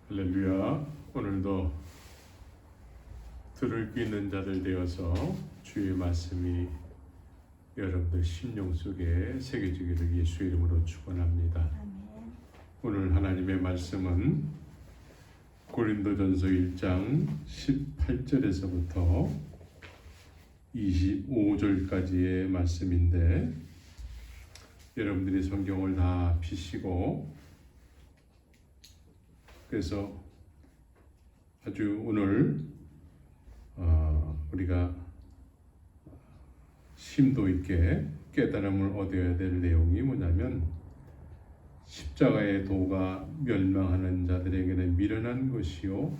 할렐루야. 오늘도 들을 귀 있는 자들 되어서 주의 말씀이 여러분들 심령 속에 새겨지기를 예수 이름으로 축원합니다. 아멘. 오늘 하나님의 말씀은 고린도전서 1장 18절에서부터 25절까지의 말씀인데, 여러분들이 성경을 다 펴시고, 그래서 아주 오늘 우리가 심도 있게 깨달음을 얻어야 될 내용이 뭐냐면, 십자가의 도가 멸망하는 자들에게는 미련한 것이요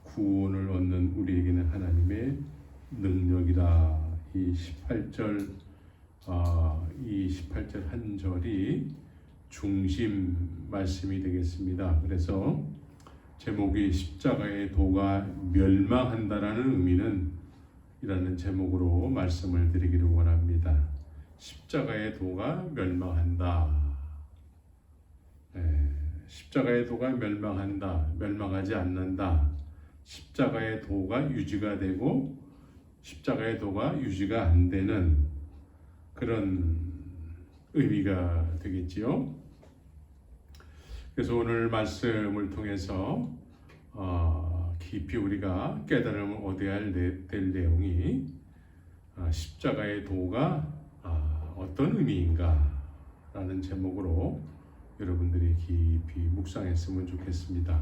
구원을 얻는 우리에게는 하나님의 능력이다. 이 18절 한 절이 중심 말씀이 되겠습니다. 그래서 제목이 십자가의 도가 멸망한다라는 의미는 이라는 제목으로 말씀을 드리기를 원합니다. 십자가의 도가 멸망한다. 십자가의 도가 멸망한다. 멸망하지 않는다. 십자가의 도가 유지가 되고 십자가의 도가 유지가 안 되는 그런 의미가 되겠지요. 그래서 오늘 말씀을 통해서 깊이 우리가 깨달음을 얻어야 될 내용이 십자가의 도가 어떤 의미인가 라는 제목으로 여러분들이 깊이 묵상했으면 좋겠습니다.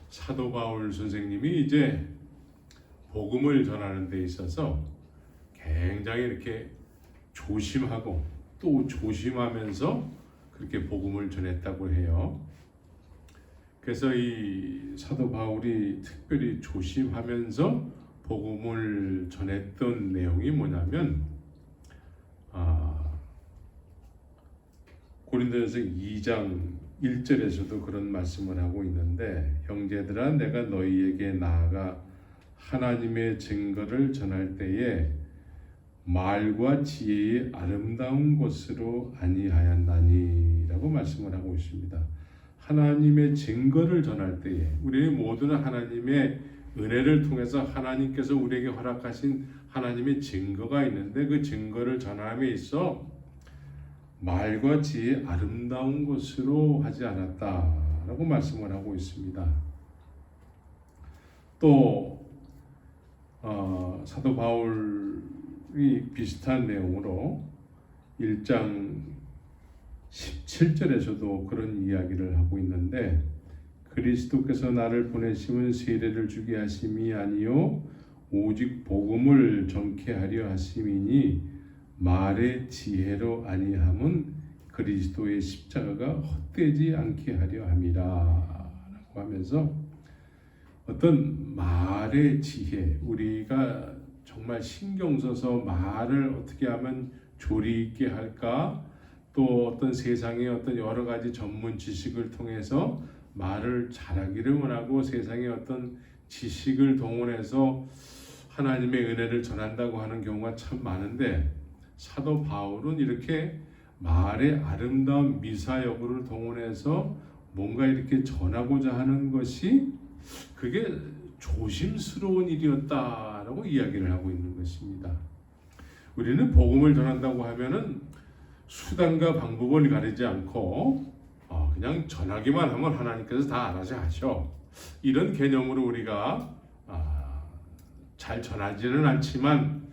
사도 바울 선생님이 이제 복음을 전하는 데 있어서 굉장히 이렇게 조심하고 또 조심하면서 그렇게 복음을 전했다고 해요. 그래서 이 사도 바울이 특별히 조심하면서 복음을 전했던 내용이 뭐냐면, 고린도전서 2장 1절에서도 그런 말씀을 하고 있는데, 형제들아 내가 너희에게 나아가 하나님의 증거를 전할 때에 말과 지혜의 아름다운 것으로 아니하였나니 라고 말씀을 하고 있습니다. 하나님의 증거를 전할 때에, 우리 모두는 하나님의 은혜를 통해서 하나님께서 우리에게 허락하신 하나님의 증거가 있는데, 그 증거를 전함에 있어 말과 지혜의 아름다운 것으로 하지 않았다라고 말씀을 하고 있습니다. 또 사도 바울이 비슷한 내용으로 1장 17절에서도 그런 이야기를 하고 있는데, 그리스도께서 나를 보내심은 세례를 주게 하심이 아니요 오직 복음을 전케 하려 하심이니 말의 지혜로 아니함은 그리스도의 십자가가 헛되지 않게 하려 함이라 라고 하면서, 어떤 말의 지혜, 우리가 정말 신경 써서 말을 어떻게 하면 조리 있게 할까, 또 어떤 세상의 어떤 여러 가지 전문 지식을 통해서 말을 잘하기를 원하고 세상의 어떤 지식을 동원해서 하나님의 은혜를 전한다고 하는 경우가 참 많은데, 사도 바울은 이렇게 말의 아름다운 미사여구를 동원해서 뭔가 이렇게 전하고자 하는 것이 그게 조심스러운 일이었다라고 이야기를 하고 있는 것입니다. 우리는 복음을 전한다고 하면은 수단과 방법을 가리지 않고 그냥 전하기만 하면 하나님께서 다 알아서 하셔, 이런 개념으로 우리가 잘 전하지는 않지만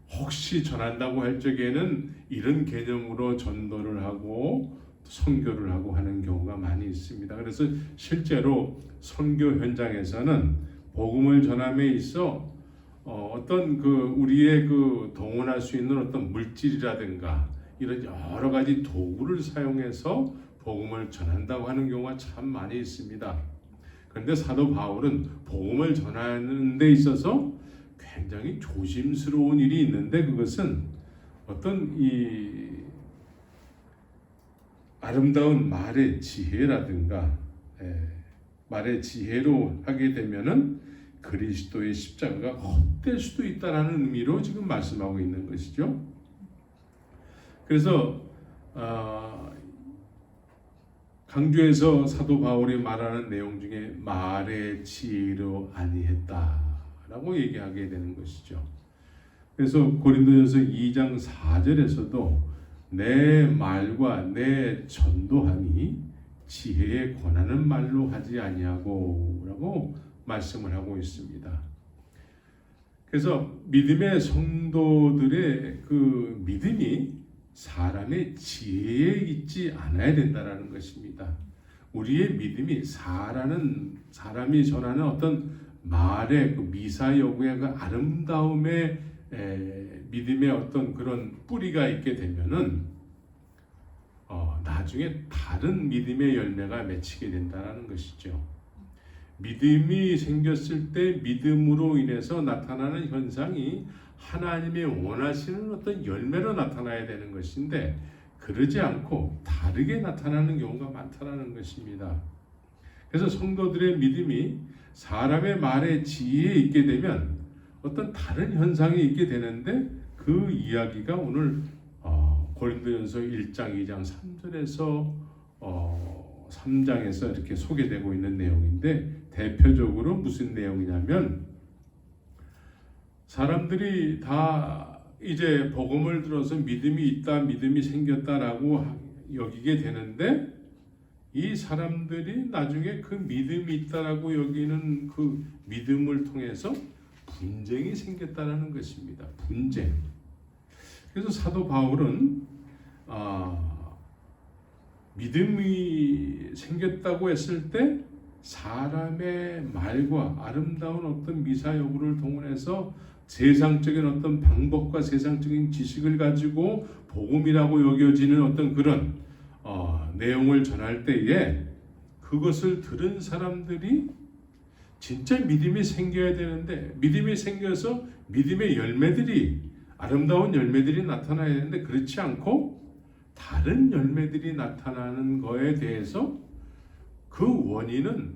혹시 전한다고 할 적에는 이런 개념으로 전도를 하고 선교를 하고 하는 경우가 많이 있습니다. 그래서 실제로 선교 현장에서는 복음을 전함에 있어 어떤 우리의 동원할 수 있는 어떤 물질이라든가 이런 여러 가지 도구를 사용해서 복음을 전한다고 하는 경우가 참 많이 있습니다. 그런데 사도 바울은 복음을 전하는 데 있어서 굉장히 조심스러운 일이 있는데, 그것은 어떤 이 아름다운 말의 지혜라든가 말의 지혜로 하게 되면은 그리스도의 십자가가 헛될 수도 있다라는 의미로 지금 말씀하고 있는 것이죠. 그래서 강조해서 사도 바울이 말하는 내용 중에 말의 지혜로 아니했다라고 얘기하게 되는 것이죠. 그래서 고린도전서 2장 4절에서도 내 말과 내 전도함이 지혜에 권하는 말로 하지 아니하고 라고 말씀을 하고 있습니다. 그래서 믿음의 성도들의 그 믿음이 사람의 지혜에 있지 않아야 된다는 것입니다. 우리의 믿음이 사람이 전하는 어떤 말의 그 미사여구의 그 아름다움에 믿음의 어떤 그런 뿌리가 있게 되면은 나중에 다른 믿음의 열매가 맺히게 된다는 것이죠. 믿음이 생겼을 때 믿음으로 인해서 나타나는 현상이 하나님의 원하시는 어떤 열매로 나타나야 되는 것인데 그러지 않고 다르게 나타나는 경우가 많다는 것입니다. 그래서 성도들의 믿음이 사람의 말에 지혜에 있게 되면 어떤 다른 현상이 있게 되는데 그 이야기가 오늘 고린도전서 1장, 2장, 3절에서 3장에서 이렇게 소개되고 있는 내용인데 대표적으로 무슨 내용이냐면 사람들이 다 이제 복음을 들어서 믿음이 있다, 믿음이 생겼다라고 여기게 되는데 이 사람들이 나중에 그 믿음이 있다라고 여기는 그 믿음을 통해서 분쟁이 생겼다는 것입니다. 분쟁. 그래서 사도 바울은 믿음이 생겼다고 했을 때 사람의 말과 아름다운 어떤 미사여구를 동원해서 세상적인 어떤 방법과 세상적인 지식을 가지고 복음이라고 여겨지는 어떤 그런 내용을 전할 때에 그것을 들은 사람들이 진짜 믿음이 생겨야 되는데 믿음이 생겨서 믿음의 열매들이 아름다운 열매들이 나타나야 되는데 그렇지 않고 다른 열매들이 나타나는 거에 대해서 그 원인은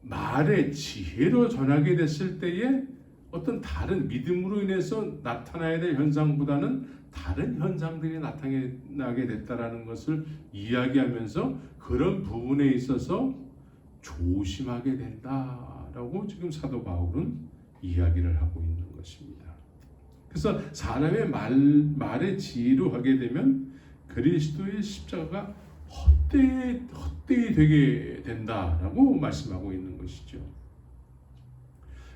말의 지혜로 전하게 됐을 때에 어떤 다른 믿음으로 인해서 나타나야 될 현상보다는 다른 현상들이 나타나게 됐다라는 것을 이야기하면서 그런 부분에 있어서 조심하게 된다라고 지금 사도 바울은 이야기를 하고 있는 것입니다. 그래서 사람의 말의 지혜로 하게 되면 그리스도의 십자가가 헛되이 되게 된다라고 말씀하고 있는 것이죠.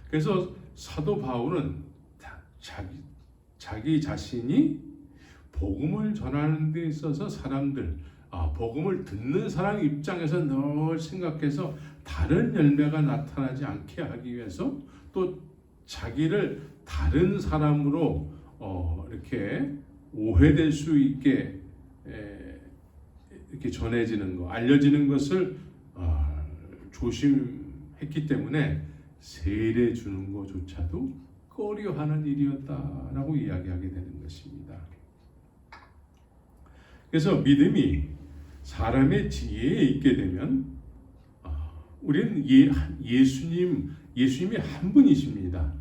그래서 사도 바울은 자기 자신이 복음을 전하는 데 있어서 사람들, 복음을 듣는 사람 입장에서 늘 생각해서 다른 열매가 나타나지 않게 하기 위해서 또 자기를 다른 사람으로 이렇게 오해될 수 있게 이렇게 전해지는 것, 알려지는 것을 조심했기 때문에 세례 주는 것조차도 꺼려하는 일이었다라고 이야기하게 되는 것입니다. 그래서 믿음이 사람의 지혜에 있게 되면 우리는 예수님이 한 분이십니다.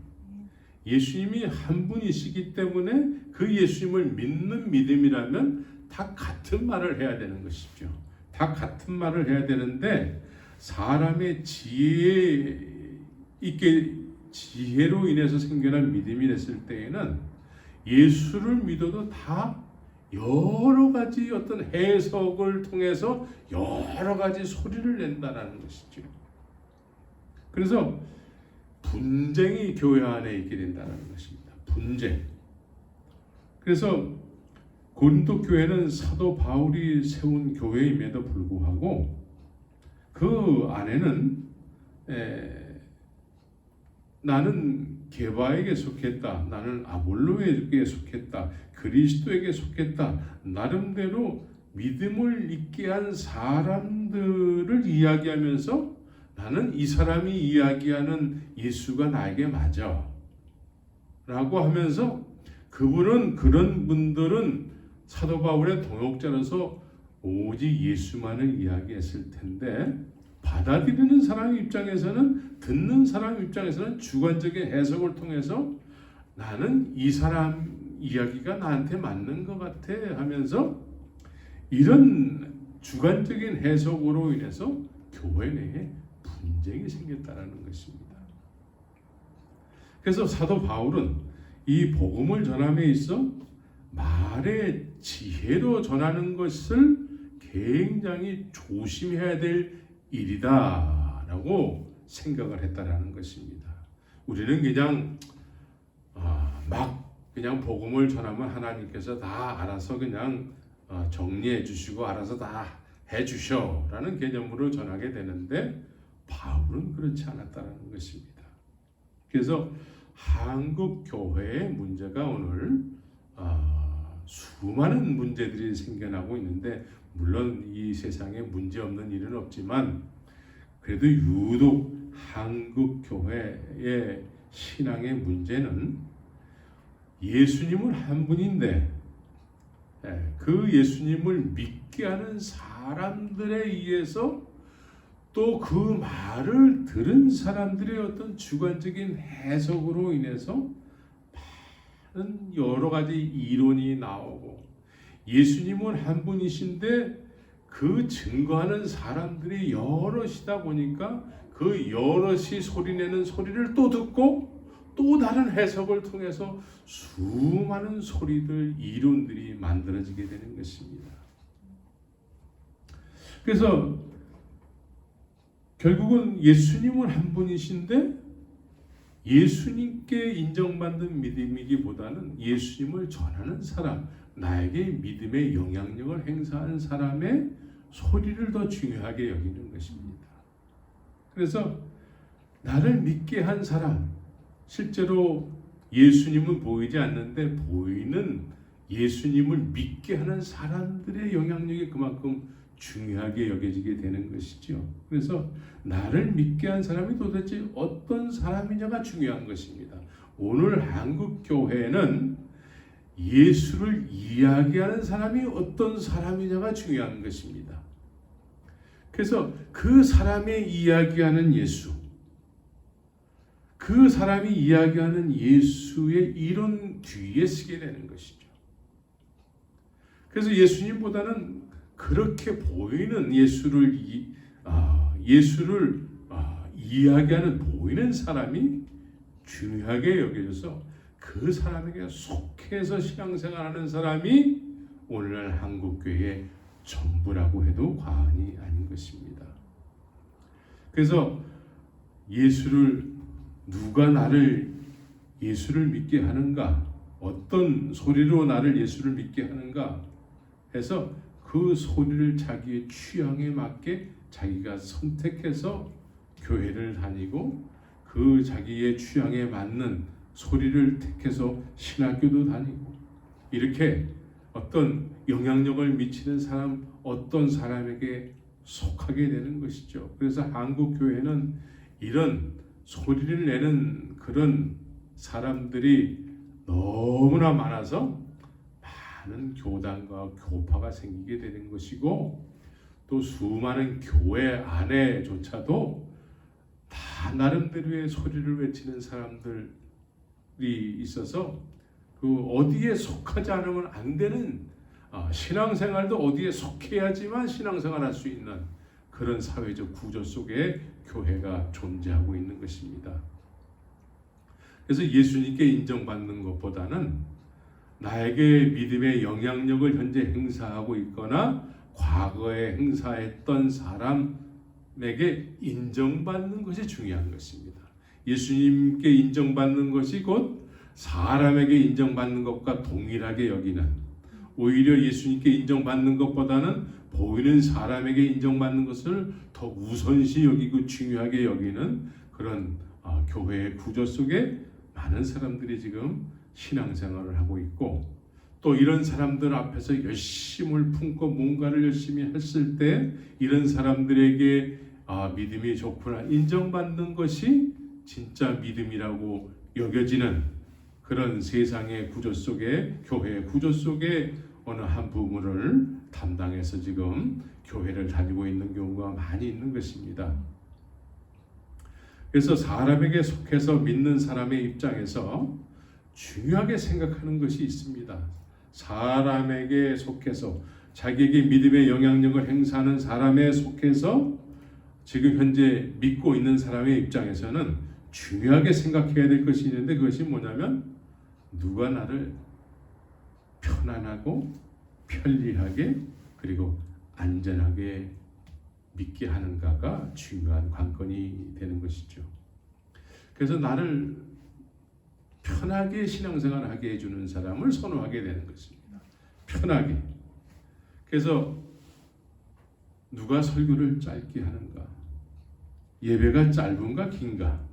예수님이 한 분이시기 때문에 그 예수님을 믿는 믿음이라면 다 같은 말을 해야 되는 것이죠. 다 같은 말을 해야 되는데 사람의 지혜로 인해서 생겨난 믿음이 됐을 때에는 예수를 믿어도 다 여러 가지 어떤 해석을 통해서 여러 가지 소리를 낸다는 것이죠. 그래서 분쟁이 교회 안에 있게 된다는 것입니다. 분쟁. 그래서 고린도 교회는 사도 바울이 세운 교회임에도 불구하고 그 안에는 나는 게바에게 속했다, 나는 아볼로에게 속했다, 그리스도에게 속했다, 나름대로 믿음을 있게 한 사람들을 이야기하면서 나는 이 사람이 이야기하는 예수가 나에게 맞아 라고 하면서 그런 분들은 사도 바울의 동역자로서 오직 예수만을 이야기했을 텐데 받아들이는 사람 입장에서는 듣는 사람 입장에서는 주관적인 해석을 통해서 나는 이 사람 이야기가 나한테 맞는 것 같아 하면서 이런 주관적인 해석으로 인해서 교회 내에 분쟁이 생겼다는 것입니다. 그래서 사도 바울은 이 복음을 전함에 있어 말의 지혜로 전하는 것을 굉장히 조심해야 될 일이다 라고 생각을 했다라는 것입니다. 우리는 그냥 그냥 복음을 전하면 하나님께서 다 알아서 그냥 정리해 주시고 알아서 다 해 주셔 라는 개념으로 전하게 되는데, 바울은 그렇지 않았다는 것입니다. 그래서 한국 교회의 문제가 오늘 수많은 문제들이 생겨나고 있는데, 물론 이 세상에 문제 없는 일은 없지만 그래도 유독 한국 교회의 신앙의 문제는 예수님은 한 분인데 그 예수님을 믿게 하는 사람들에 의해서 또 그 말을 들은 사람들의 어떤 주관적인 해석으로 인해서 많은 여러 가지 이론이 나오고, 예수님은 한 분이신데 그 증거하는 사람들이 여럿이다 보니까 그 여럿이 소리내는 소리를 또 듣고 또 다른 해석을 통해서 수많은 소리들, 이론들이 만들어지게 되는 것입니다. 그래서 결국은 예수님은 한 분이신데 예수님께 인정받는 믿음이기보다는 예수님을 전하는 사람, 나에게 믿음의 영향력을 행사하는 사람의 소리를 더 중요하게 여기는 것입니다. 그래서 나를 믿게 한 사람, 실제로 예수님은 보이지 않는데 보이는 예수님을 믿게 하는 사람들의 영향력이 그만큼 중요하게 여겨지게 되는 것이죠. 그래서 나를 믿게 한 사람이 도대체 어떤 사람이냐가 중요한 것입니다. 오늘 한국 교회는 예수를 이야기하는 사람이 어떤 사람이냐가 중요한 것입니다. 그래서 그 사람이 이야기하는 예수, 그 사람이 이야기하는 예수의 이론 뒤에 서게 되는 것이죠. 그래서 예수님보다는 그렇게 보이는 예수를 이야기하는 보이는 사람이 중요하게 여겨져서 그 사람에게 속해서 신앙생활하는 사람이 오늘날 한국교회의 전부라고 해도 과언이 아닌 것입니다. 그래서 누가 나를 예수를 믿게 하는가, 어떤 소리로 나를 예수를 믿게 하는가 해서 그 소리를 자기의 취향에 맞게 자기가 선택해서 교회를 다니고, 그 자기의 취향에 맞는 소리를 택해서 신학교도 다니고, 이렇게 어떤 영향력을 미치는 사람, 어떤 사람에게 속하게 되는 것이죠. 그래서 한국 교회는 이런 소리를 내는 그런 사람들이 너무나 많아서 많은 교단과 교파가 생기게 되는 것이고, 또 수많은 교회 안에조차도 다 나름대로의 소리를 외치는 사람들이 있어서 그 어디에 속하지 않으면 안 되는, 신앙생활도 어디에 속해야지만 신앙생활할 수 있는 그런 사회적 구조 속에 교회가 존재하고 있는 것입니다. 그래서 예수님께 인정받는 것보다는 나에게 믿음의 영향력을 현재 행사하고 있거나 과거에 행사했던 사람에게 인정받는 것이 중요한 것입니다. 예수님께 인정받는 것이 곧 사람에게 인정받는 것과 동일하게 여기는, 오히려 예수님께 인정받는 것보다는 보이는 사람에게 인정받는 것을 더 우선시 여기고 중요하게 여기는 그런 교회의 구조 속에 많은 사람들이 지금 신앙생활을 하고 있고, 또 이런 사람들 앞에서 열심을 품고 뭔가를 열심히 했을 때 이런 사람들에게 믿음이 좋구나 인정받는 것이 진짜 믿음이라고 여겨지는 그런 세상의 구조 속에, 교회의 구조 속에 어느 한 부분을 담당해서 지금 교회를 다니고 있는 경우가 많이 있는 것입니다. 그래서 사람에게 속해서 믿는 사람의 입장에서 중요하게 생각하는 것이 있습니다. 사람에게 속해서 자기에게 믿음의 영향력을 행사하는 사람에 속해서 지금 현재 믿고 있는 사람의 입장에서는 중요하게 생각해야 될 것이 있는데, 그것이 뭐냐면 누가 나를 편안하고 편리하게 그리고 안전하게 믿게 하는가가 중요한 관건이 되는 것이죠. 그래서 나를 편하게 신앙생활을 하게 해주는 사람을 선호하게 되는 것입니다. 편하게. 그래서 누가 설교를 짧게 하는가, 예배가 짧은가 긴가,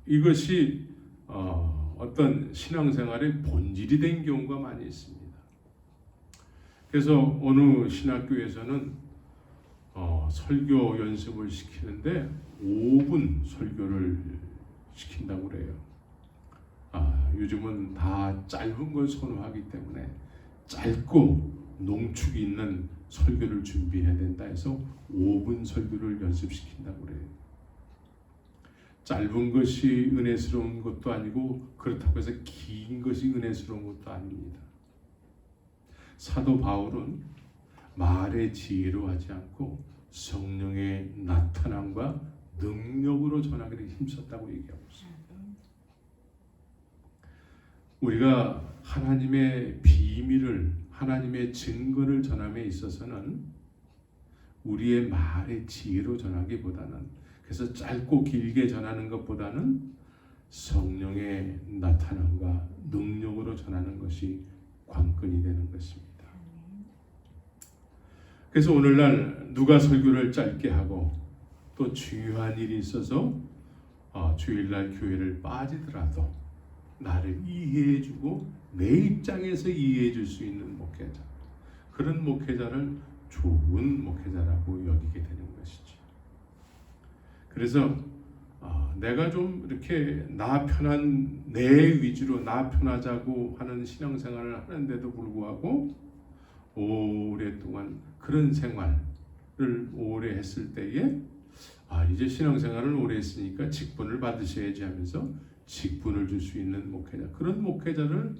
이것이 어떤 신앙생활의 본질이 된 경우가 많이 있습니다. 그래서 어느 신학교에서는 설교 연습을 시키는데 5분 설교를 시킨다고 그래요. 요즘은 다 짧은 걸 선호하기 때문에 짧고 농축이 있는 설교를 준비해야 된다 해서 5분 설교를 연습시킨다고 그래요. 짧은 것이 은혜스러운 것도 아니고 그렇다고 해서 긴 것이 은혜스러운 것도 아닙니다. 사도 바울은 말의 지혜로 하지 않고 성령의 나타남과 능력으로 전하기를 힘썼다고 얘기하고 있습니다. 우리가 하나님의 비밀을, 하나님의 증거를 전함에 있어서는 우리의 말의 지혜로 전하기보다는, 그래서 짧고 길게 전하는 것보다는 성령의 나타남과 능력으로 전하는 것이 관건이 되는 것입니다. 그래서 오늘날 누가 설교를 짧게 하고 또 중요한 일이 있어서 주일날 교회를 빠지더라도 나를 이해해주고 내 입장에서 이해해줄 수 있는 목회자, 그런 목회자를 좋은 목회자라고 여기게 되는 것이죠. 그래서 내가 좀 이렇게 나 편한, 내 위주로 나 편하자고 하는 신앙생활을 하는데도 불구하고 오랫동안 그런 생활을 오래 했을 때에 이제 신앙생활을 오래 했으니까 직분을 받으셔야지 하면서 직분을 줄 수 있는 목회자, 그런 목회자를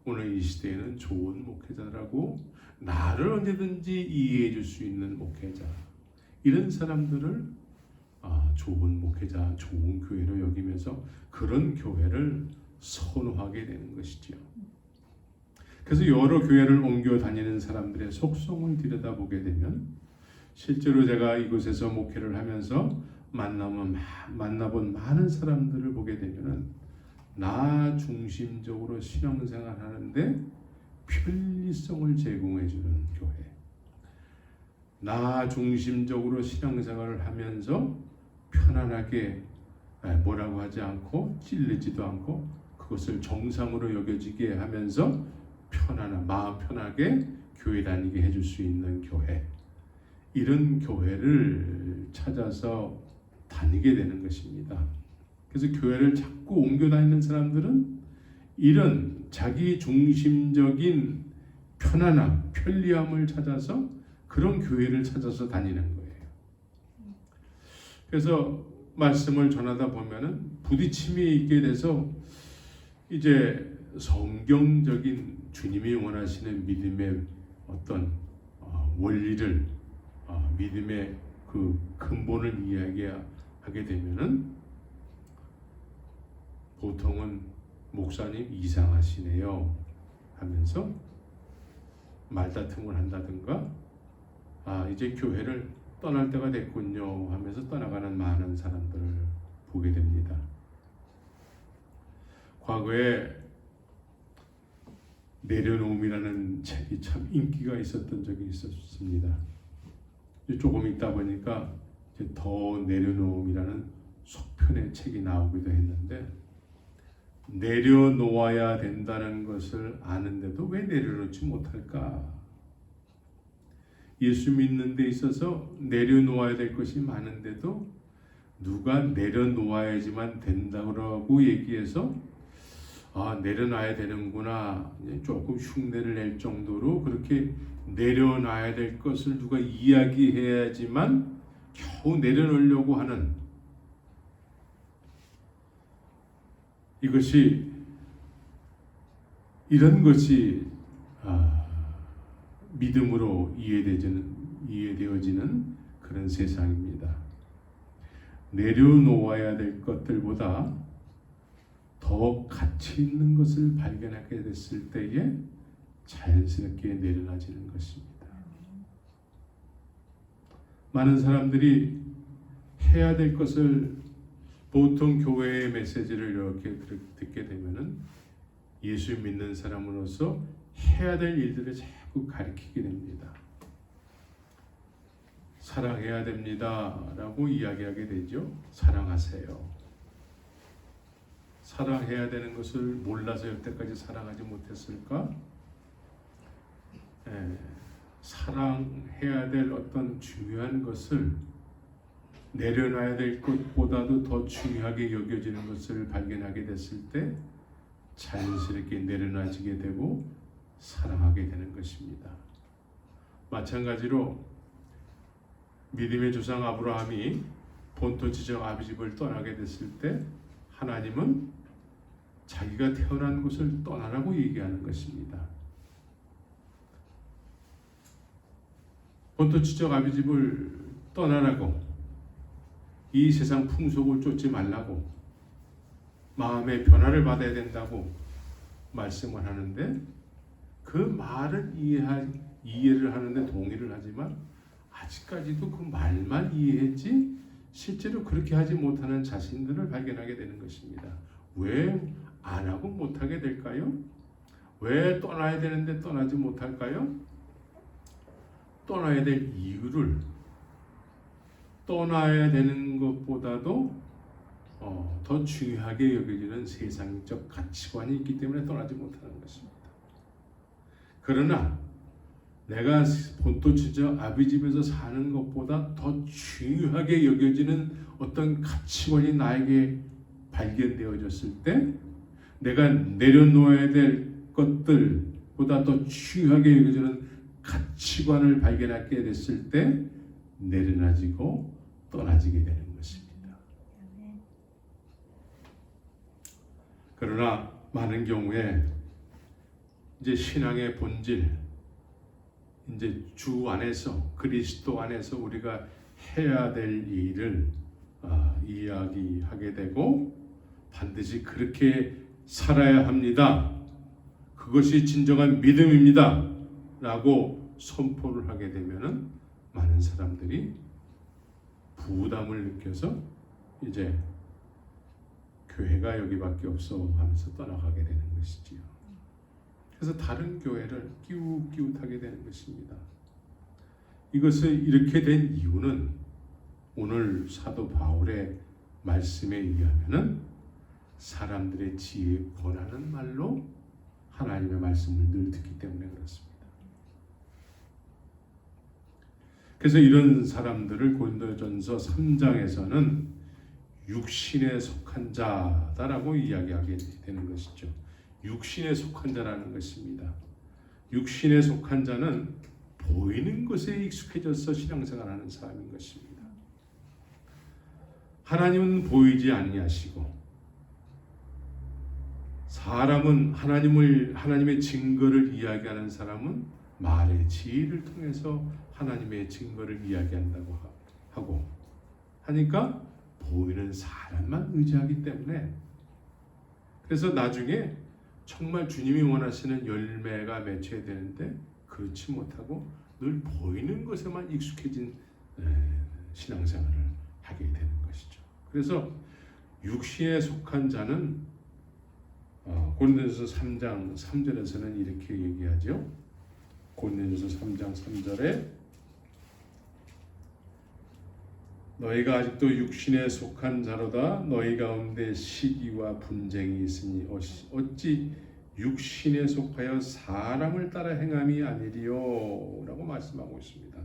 오늘 이 시대에는 좋은 목회자라고, 나를 언제든지 이해해 줄 수 있는 목회자, 이런 사람들을 좋은 목회자, 좋은 교회로 여기면서 그런 교회를 선호하게 되는 것이지요. 그래서 여러 교회를 옮겨 다니는 사람들의 속성을 들여다보게 되면, 실제로 제가 이곳에서 목회를 하면서 만나본 많은 사람들을 보게 되면은 나 중심적으로 신앙생활 하는데 편리성을 제공해주는 교회, 나 중심적으로 신앙생활을 하면서 편안하게 뭐라고 하지 않고 찔리지도 않고 그것을 정상으로 여겨지게 하면서 마음 편하게 교회 다니게 해줄 수 있는 교회, 이런 교회를 찾아서 다니게 되는 것입니다. 그래서 교회를 자꾸 옮겨 다니는 사람들은 이런 자기 중심적인 편안함, 편리함을 찾아서 그런 교회를 찾아서 다니는 거예요. 그래서 말씀을 전하다 보면은 부딪힘이 있게 돼서 이제 성경적인 주님이 원하시는 믿음의 어떤 원리를, 믿음의 그 근본을 이야기하게 되면은 보통은 목사님 이상하시네요 하면서 말다툼을 한다든가, 이제 교회를 떠날 때가 됐군요 하면서 떠나가는 많은 사람들을 보게 됩니다. 과거에 내려놓음이라는 책이 참 인기가 있었던 적이 있었습니다. 조금 있다 보니까 이제 더 내려놓음이라는 속편의 책이 나오기도 했는데, 내려놓아야 된다는 것을 아는데도 왜 내려놓지 못할까? 예수 믿는 데 있어서 내려놓아야 될 것이 많은데도 누가 내려놓아야지만 된다고 얘기해서 내려놔야 되는구나, 조금 흉내를 낼 정도로 그렇게 내려놔야 될 것을 누가 이야기해야지만 겨우 내려놓으려고 하는, 이런 것이 믿음으로 이해되어지는 그런 세상입니다. 내려놓아야 될 것들보다 더 가치 있는 것을 발견하게 됐을 때에 자연스럽게 내려놔지는 것입니다. 많은 사람들이 해야 될 것을 보통 교회의 메시지를 이렇게 듣게 되면은 예수 믿는 사람으로서 해야 될 일들을 자꾸 가리키게 됩니다. 사랑해야 됩니다 라고 이야기하게 되죠. 사랑하세요. 사랑해야 되는 것을 몰라서 여태까지 사랑하지 못했을까? 사랑해야 될 어떤 중요한 것을 내려놔야 될 것보다도 더 중요하게 여겨지는 것을 발견하게 됐을 때 자연스럽게 내려놔지게 되고 사랑하게 되는 것입니다. 마찬가지로 믿음의 조상 아브라함이 본토 지정 아비집을 떠나게 됐을 때 하나님은 자기가 태어난 곳을 떠나라고 얘기하는 것입니다. 본토 지정 아비집을 떠나라고, 이 세상 풍속을 쫓지 말라고, 마음의 변화를 받아야 된다고 말씀을 하는데 그 말을 이해를 하는데 동의를 하지만 아직까지도 그 말만 이해했지 실제로 그렇게 하지 못하는 자신들을 발견하게 되는 것입니다. 왜 안 하고 못하게 될까요? 왜 떠나야 되는데 떠나지 못할까요? 떠나야 될 이유를 떠나야 되는 것보다도 더 중요하게 여겨지는 세상적 가치관이 있기 때문에 떠나지 못하는 것입니다. 그러나 내가 본토 지정 아비집에서 사는 것보다 더 중요하게 여겨지는 어떤 가치관이 나에게 발견되어졌을 때 내가 내려놓아야 될 것들보다 더 중요하게 여겨지는 가치관을 발견하게 됐을 때 내려놔지고 떠나지게 되는 것입니다. 그러나 많은 경우에 이제 신앙의 본질, 이제 주 안에서 그리스도 안에서 우리가 해야 될 일을 이야기하게 되고 반드시 그렇게 살아야 합니다. 그것이 진정한 믿음입니다. 라고 선포를 하게 되면은 많은 사람들이 부담을 느껴서 이제 교회가 여기밖에 없어 하면서 떠나가게 되는 것이지요. 그래서 다른 교회를 끼웃끼웃하게 되는 것입니다. 이것을 이렇게 된 이유는 오늘 사도 바울의 말씀에 의하면은 사람들의 지혜에 권하는 말로 하나님의 말씀을 늘 듣기 때문에 그렇습니다. 그래서 이런 사람들을 고린도전서 3장에서는 육신에 속한 자다라고 이야기하게 되는 것이죠. 육신에 속한 자라는 것입니다. 육신에 속한 자는 보이는 것에 익숙해져서 신앙생활하는 사람인 것입니다. 하나님은 보이지 아니하시고 사람은 하나님의 증거를 이야기하는 사람은 말의 지혜를 통해서 하나님의 증거를 이야기한다고 하고 하니까 보이는 사람만 의지하기 때문에 그래서 나중에 정말 주님이 원하시는 열매가 맺혀야 되는데 그렇지 못하고 늘 보이는 것에만 익숙해진 신앙생활을 하게 되는 것이죠. 그래서 육신에 속한 자는 고린도전서 3장 3절에서는 이렇게 얘기하죠. 고린도전서 3장 3절에 너희가 아직도 육신에 속한 자로다. 너희 가운데 시기와 분쟁이 있으니 어찌 육신에 속하여 사람을 따라 행함이 아니리요 라고 말씀하고 있습니다.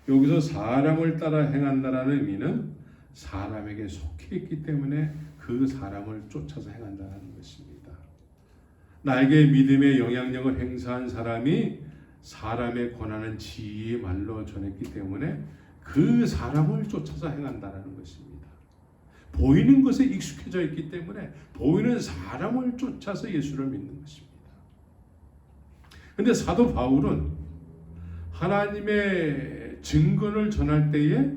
여기서 사람을 따라 행한다라는 의미는 사람에게 속해 있기 때문에 그 사람을 쫓아서 행한다는 것입니다. 나에게 믿음의 영향력을 행사한 사람이 사람의 권하는 지혜의 말로 전했기 때문에 그 사람을 쫓아서 행한다는 것입니다. 보이는 것에 익숙해져 있기 때문에 보이는 사람을 쫓아서 예수를 믿는 것입니다. 그런데 사도 바울은 하나님의 증거를 전할 때에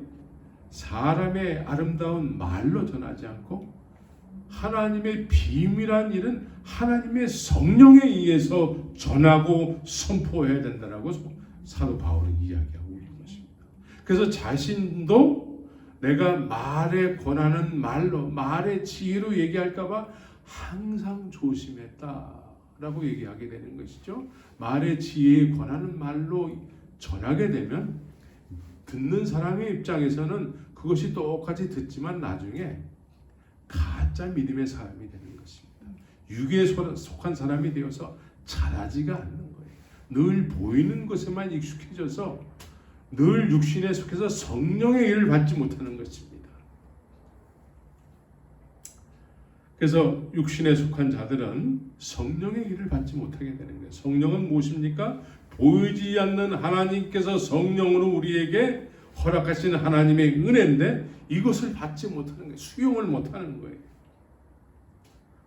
사람의 아름다운 말로 전하지 않고 하나님의 비밀한 일은 하나님의 성령에 의해서 전하고 선포해야 된다라고 사도 바울은 이야기하고 있는 것입니다. 그래서 자신도 내가 말에 권하는 말로, 말의 지혜로 얘기할까 봐 항상 조심했다라고 얘기하게 되는 것이죠. 말의 지혜에 권하는 말로 전하게 되면 듣는 사람의 입장에서는 그것이 똑같이 듣지만 나중에 가짜 믿음의 사람이 되는 것입니다. 육에 속한 사람이 되어서 자라지가 않는 거예요. 늘 보이는 것에만 익숙해져서 늘 육신에 속해서 성령의 일을 받지 못하는 것입니다. 그래서 육신에 속한 자들은 성령의 일을 받지 못하게 되는 거예요. 성령은 무엇입니까? 보이지 않는 하나님께서 성령으로 우리에게 허락하신 하나님의 은혜인데 이것을 받지 못하는 거예요. 수용을 못하는 거예요.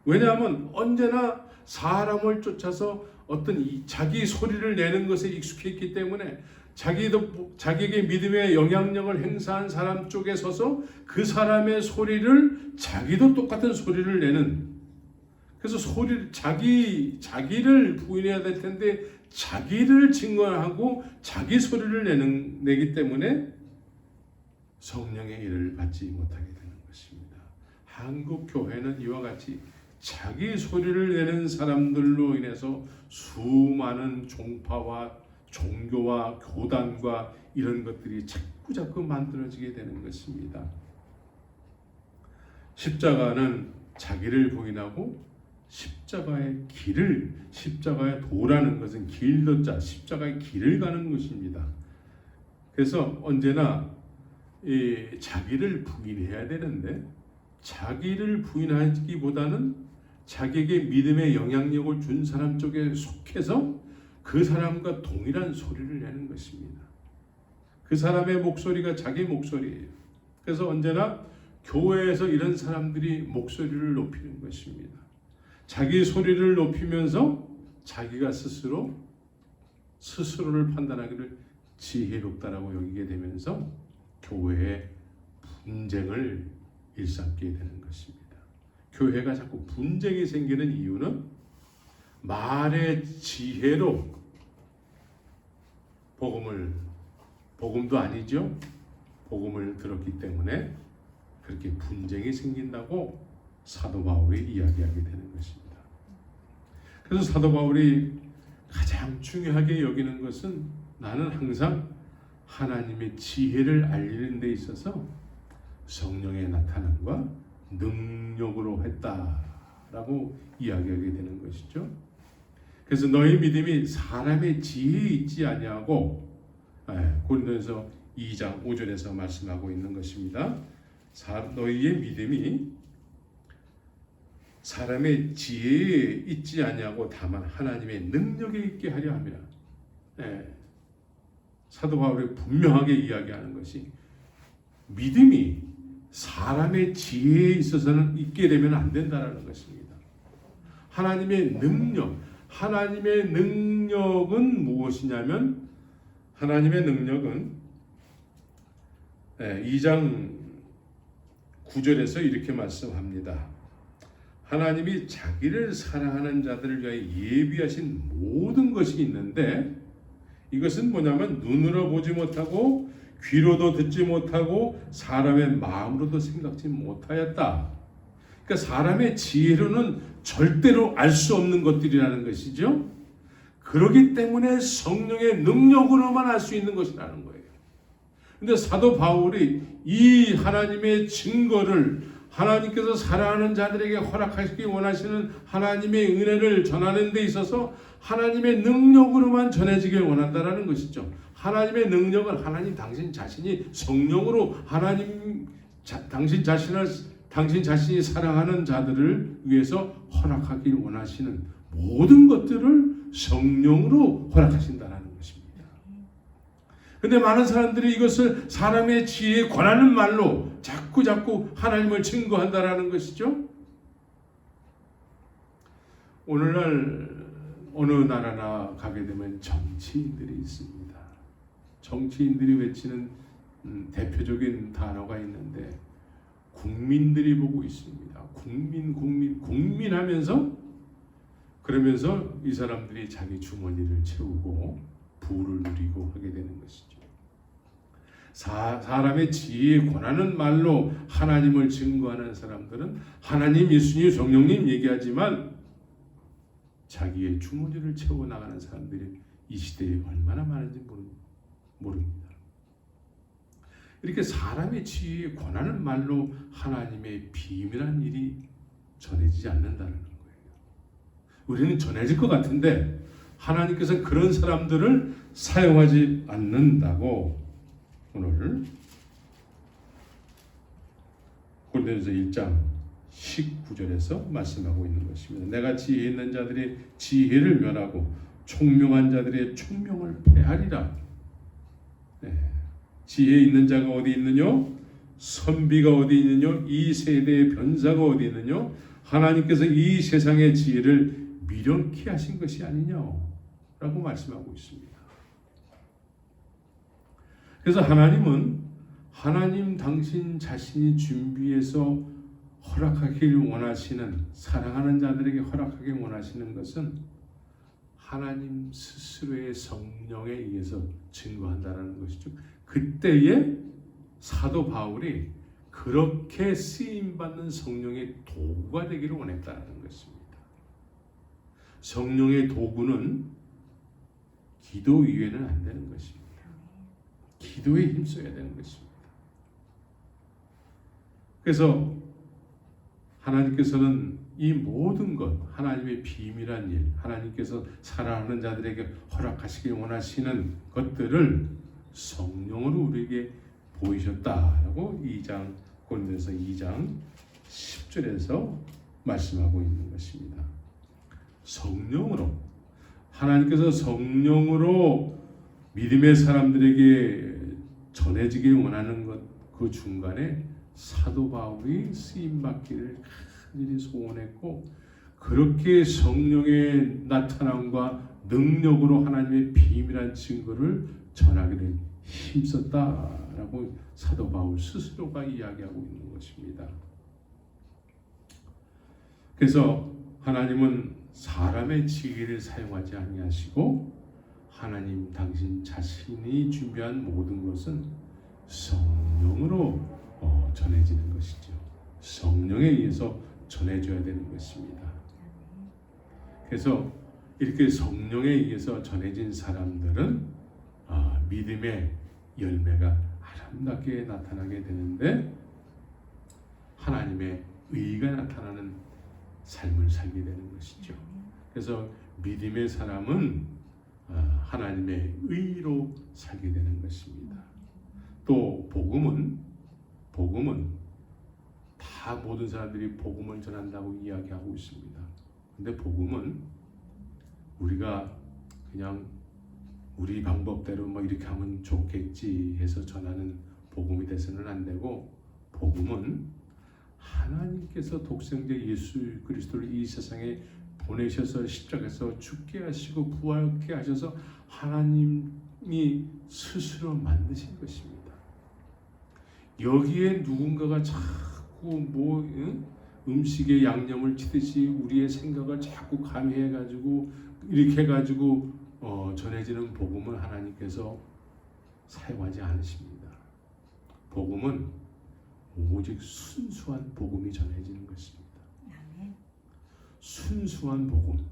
왜냐하면 언제나 사람을 쫓아서 어떤 자기 소리를 내는 것에 익숙했기 때문에 자기에게 믿음의 영향력을 행사한 사람 쪽에 서서 그 사람의 소리를 자기도 똑같은 소리를 내는, 그래서 자기를 부인해야 될 텐데 자기를 증언하고 자기 소리를 내기 때문에 성령의 일을 받지 못하게 되는 것입니다. 한국 교회는 이와 같이 자기 소리를 내는 사람들로 인해서 수많은 종파와 종교와 교단과 이런 것들이 자꾸 만들어지게 되는 것입니다. 십자가는 자기를 부인하고 십자가의 도라는 것은 길도자, 십자가의 길을 가는 것입니다. 그래서 언제나 자기를 부인해야 되는데 자기를 부인하기보다는 자기에게 믿음의 영향력을 준 사람 쪽에 속해서 그 사람과 동일한 소리를 내는 것입니다. 그 사람의 목소리가 자기 목소리예요. 그래서 언제나 교회에서 이런 사람들이 목소리를 높이는 것입니다. 자기 소리를 높이면서 자기가 스스로를 판단하기를 지혜롭다라고 여기게 되면서 교회의 분쟁을 일삼게 되는 것입니다. 교회가 자꾸 분쟁이 생기는 이유는 말의 지혜로 복음도 아니죠. 복음을 들었기 때문에 그렇게 분쟁이 생긴다고 사도 바울이 이야기하게 되는 것입니다. 그래서 사도 바울이 가장 중요하게 여기는 것은 나는 항상 하나님의 지혜를 알리는 데 있어서 성령의 나타남과 능력으로 했다라고 이야기하게 되는 것이죠. 그래서 너희 믿음이 사람의 지혜에 있지 아니하고 고린도전서 2장 5절에서 말씀하고 있는 것입니다. 너희의 믿음이 사람의 지혜에 있지 아니하고 다만 하나님의 능력에 있게 하려 함이라. 사도 바울이 분명하게 이야기하는 것이 믿음이 사람의 지혜에 있어서는 있게 되면 안 된다는 것입니다. 하나님의 능력은 무엇이냐면 하나님의 능력은 2장 9절에서 이렇게 말씀합니다. 하나님이 자기를 사랑하는 자들을 위하여 예비하신 모든 것이 있는데 이것은 뭐냐면 눈으로 보지 못하고 귀로도 듣지 못하고 사람의 마음으로도 생각지 못하였다. 그러니까 사람의 지혜로는 절대로 알 수 없는 것들이라는 것이죠. 그렇기 때문에 성령의 능력으로만 알 수 있는 것이라는 거예요. 그런데 사도 바울이 이 하나님의 증거를 하나님께서 사랑하는 자들에게 허락하시기 원하시는 하나님의 은혜를 전하는 데 있어서 하나님의 능력으로만 전해지길 원한다는 것이죠. 하나님의 능력은 하나님 당신 자신이 성령으로 당신 자신이 사랑하는 자들을 위해서 허락하길 원하시는 모든 것들을 성령으로 허락하신다는 것입니다. 그런데 많은 사람들이 이것을 사람의 지혜에 권하는 말로 자꾸 하나님을 증거한다라는 것이죠. 오늘날 어느 나라나 가게 되면 정치인들이 있습니다. 정치인들이 외치는 대표적인 단어가 있는데 국민들이 보고 있습니다. 국민 하면서 그러면서 이 사람들이 자기 주머니를 채우고 부를 누리고 하게 되는 것이죠. 사람의 지혜에 권하는 말로 하나님을 증거하는 사람들은 하나님, 예수님, 성령님 얘기하지만 자기의 주머니를 채워나가는 사람들이 이 시대에 얼마나 많은지 모릅니다. 이렇게 사람의 지혜에 권하는 말로 하나님의 비밀한 일이 전해지지 않는다는 거예요. 우리는 전해질 것 같은데 하나님께서 그런 사람들을 사용하지 않는다고 오늘 고린도전서 1장 19절에서 말씀하고 있는 것입니다. 내가 지혜 있는 자들의 지혜를 멸하고 총명한 자들의 총명을 패하리라. 지혜 있는 자가 어디 있느냐? 선비가 어디 있느냐? 이 세대의 변사가 어디 있느냐? 하나님께서 이 세상의 지혜를 미련케 하신 것이 아니냐라고 말씀하고 있습니다. 그래서 하나님 당신 자신이 준비해서 허락하길 원하시는, 사랑하는 자들에게 허락하길 원하시는 것은 하나님 스스로의 성령에 의해서 증거한다는 것이죠. 그때에 사도 바울이 그렇게 쓰임받는 성령의 도구가 되기를 원했다는 것입니다. 성령의 도구는 기도 이외에는 안 되는 것입니다. 기도에 힘써야 되는 것입니다. 그래서 하나님께서는 이 모든 것, 하나님의 비밀한 일, 하나님께서 사랑하는 자들에게 허락하시길 원하시는 것들을 성령으로 우리에게 보이셨다라고 고린도전서 2장 10절에서 말씀하고 있는 것입니다. 성령으로, 하나님께서 성령으로 믿음의 사람들에게 전해지길 원하는 것, 그 중간에 사도 바울이 쓰임받기를 간절히 소원했고, 그렇게 성령의 나타남과 능력으로 하나님의 비밀한 증거를 전하기를 힘썼다라고 사도 바울 스스로가 이야기하고 있는 것입니다. 그래서 하나님은 사람의 지혜를 사용하지 아니하시고 하나님 당신 자신이 준비한 모든 것은 성령으로 전해지는 것이죠. 성령에 의해서 전해져야 되는 것입니다. 그래서 이렇게 성령에 의해서 전해진 사람들은 믿음의 열매가 아름답게 나타나게 되는데 하나님의 의가 나타나는 삶을 살게 되는 것이죠. 그래서 믿음의 사람은 하나님의 의로 살게 되는 것입니다. 또 복음은 다 모든 사람들이 복음을 전한다고 이야기하고 있습니다. 근데 복음은 우리가 그냥 우리 방법대로 이렇게 하면 좋겠지 해서 전하는 복음이 돼서는 안 되고, 복음은 하나님께서 독생자 예수 그리스도를 이 세상에 보내셔서 십자가에서 죽게 하시고 부활케 하셔서 하나님이 스스로 만드신 것입니다. 여기에 누군가가 자꾸 음식에 양념을 치듯이 우리의 생각을 자꾸 가미해가지고 이렇게 해가지고 전해지는 복음을 하나님께서 사용하지 않으십니다. 복음은 오직 순수한 복음이 전해지는 것입니다. 순수한 복음,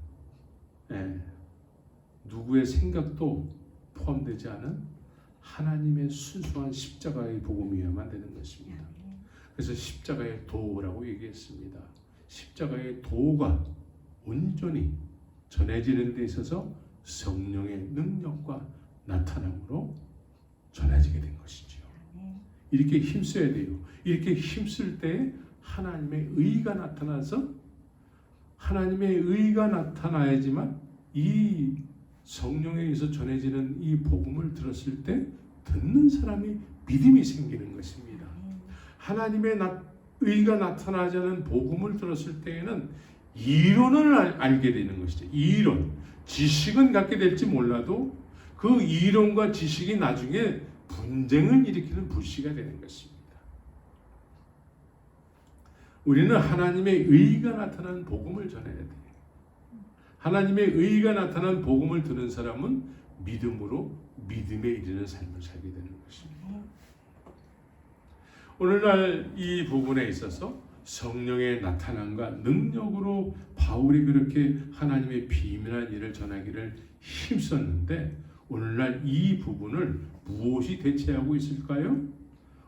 누구의 생각도 포함되지 않은 하나님의 순수한 십자가의 복음이어야만 되는 것입니다. 그래서 십자가의 도라고 얘기했습니다. 십자가의 도가 온전히 전해지는 데 있어서 성령의 능력과 나타남으로 전해지게 된 것이죠. 이렇게 힘써야 돼요. 이렇게 힘쓸 때 하나님의 의가 나타나서, 하나님의 의가 나타나야지만 이 성령에 의해서 전해지는 이 복음을 들었을 때 듣는 사람이 믿음이 생기는 것입니다. 하나님의 의가 나타나지 않은 복음을 들었을 때에는 이론을 알게 되는 것이죠. 이론, 지식은 갖게 될지 몰라도 그 이론과 지식이 나중에 분쟁을 일으키는 불씨가 되는 것입니다. 우리는 하나님의 의가 나타난 복음을 전해야 돼요. 하나님의 의가 나타난 복음을 듣는 사람은 믿음으로 믿음에 이르는 삶을 살게 되는 것입니다. 오늘날 이 부분에 있어서 성령의 나타남과 능력으로 바울이 그렇게 하나님의 비밀한 일을 전하기를 힘썼는데 오늘날 이 부분을 무엇이 대체하고 있을까요?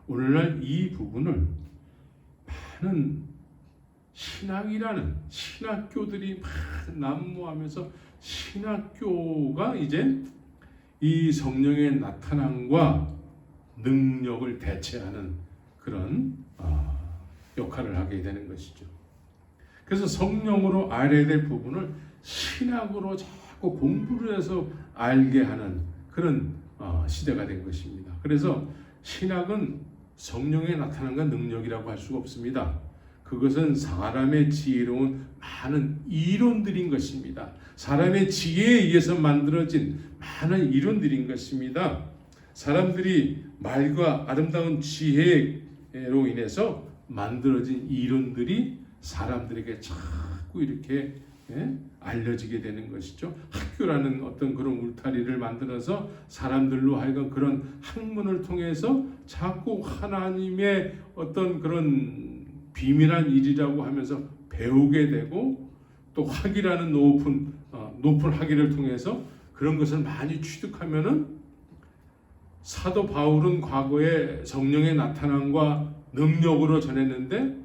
오늘날 이 부분을 많은 신학이라는 신학교들이 막 난무하면서 신학교가 이제 이 성령의 나타남과 능력을 대체하는 그런 역할을 하게 되는 것이죠. 그래서 성령으로 알아야 될 부분을 신학으로 자꾸 공부를 해서 알게 하는 그런 시대가 된 것입니다. 그래서 신학은 성령의 나타남과 능력이라고 할 수가 없습니다. 그것은 사람의 지혜로운 많은 이론들인 것입니다. 사람의 지혜에 의해서 만들어진 많은 이론들인 것입니다. 사람들이 말과 아름다운 지혜로 인해서 만들어진 이론들이 사람들에게 자꾸 이렇게 알려지게 되는 것이죠. 학교라는 어떤 그런 울타리를 만들어서 사람들로 하여금 그런 학문을 통해서 자꾸 하나님의 어떤 그런 비밀한 일이라고 하면서 배우게 되고 또 학이라는 높은 학위를 통해서 그런 것을 많이 취득하면은 사도 바울은 과거에 성령의 나타남과 능력으로 전했는데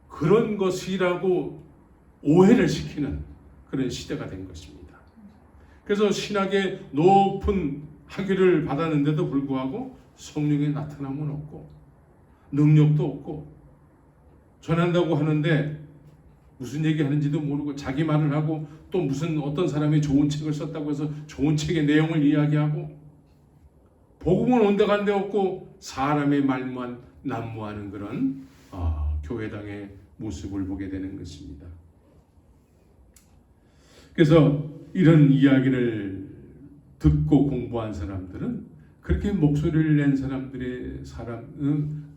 그런 것이라고 오해를 시키는 그런 시대가 된 것입니다. 그래서 신학의 높은 학위를 받았는데도 불구하고 성령의 나타남은 없고 능력도 없고 전한다고 하는데 무슨 얘기하는지도 모르고 자기 말을 하고 또 무슨 어떤 사람이 좋은 책을 썼다고 해서 좋은 책의 내용을 이야기하고 복음은 온데간데 없고 사람의 말만 난무하는 그런 교회당의 모습을 보게 되는 것입니다. 그래서 이런 이야기를 듣고 공부한 사람들은 그렇게 목소리를 낸